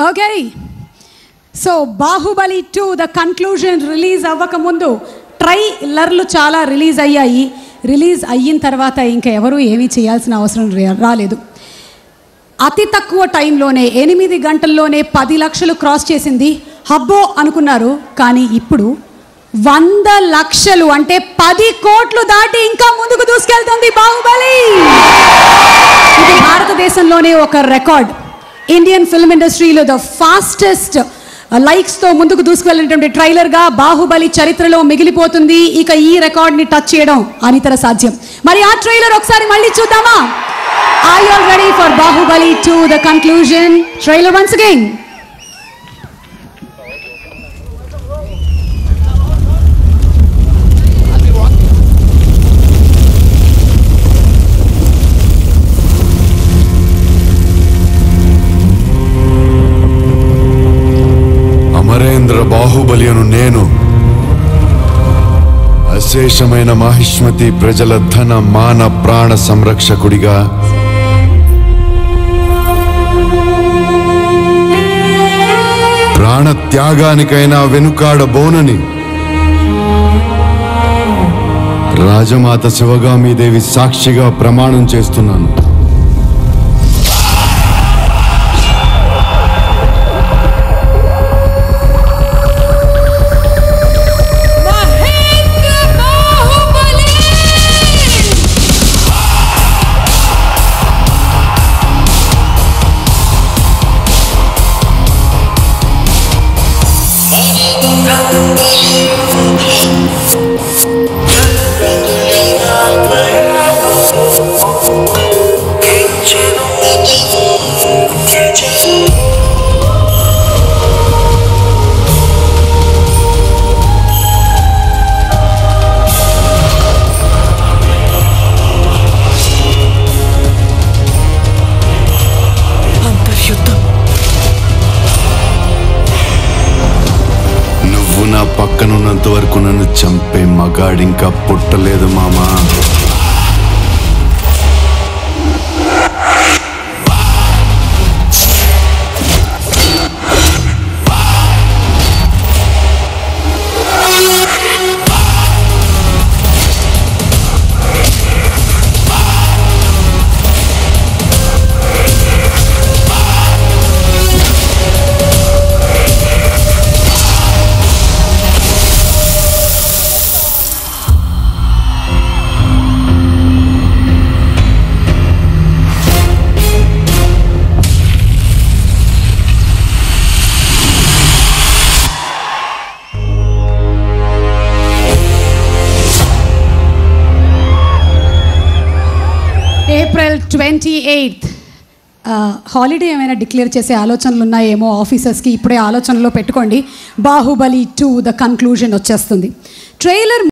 Okay, so Baahubali 2 the conclusion release అవ్వకముందు ట్రైలర్లు చాలా రిలీజ్ అయ్యాయి. రిలీజ్ అయిన తర్వాత ఇంకా ఎవరు ఏమీ చేయాల్సిన అవసరం రాలేదు. అతి తక్కువ టైంలోనే 8 గంటల్లోనే 10 లక్షలు క్రాస్ చేసింది. హబ్బో అనుకున్నారు, కానీ ఇప్పుడు 100 లక్షలు అంటే 10 కోట్లు దాటి ఇంకా ముందుకు దూసుకెళ్తుంది బాహుబలి. ఇది భారతదేశంలోనే ఒక రికార్డ్. ఇండియన్ ఫిల్మ్ ఇండస్ట్రీలో ద ఫాస్టెస్ట్ లైక్స్తో ముందుకు దూసుకువెళ్ళినటువంటి ట్రైలర్గా బాహుబలి చరిత్రలో మిగిలిపోతుంది. ఇక ఈ రికార్డ్ని టచ్ చేయడం అనితర సాధ్యం. మరి ఆ ట్రైలర్ ఒకసారి మళ్ళీ చూద్దామా? Are you all ready for Bahubali 2 the conclusion? Trailer once again. Amarendra Baahubali అను నేను అశేషమైన మహిష్మతి ప్రజల ధన మాన ప్రాణ సంరక్షకుడిగా ప్రాణ త్యాగానికైనా వెనుకాడబోనని రాజమాత శివగామీదేవి సాక్షిగా ప్రమాణం చేస్తున్నాను. నా పక్కనున్నంత వరకు నన్ను చంపే మగాడింకా పుట్టలేదు మామా. April 28th హాలిడే ఏమైనా డిక్లేర్ చేసే ఆలోచనలు ఉన్నాయేమో ఆఫీసర్స్కి. ఇప్పుడే ఆలోచనలో పెట్టుకోండి. బాహుబలి 2 ద కన్క్లూజన్ వచ్చేస్తుంది. ట్రైలర్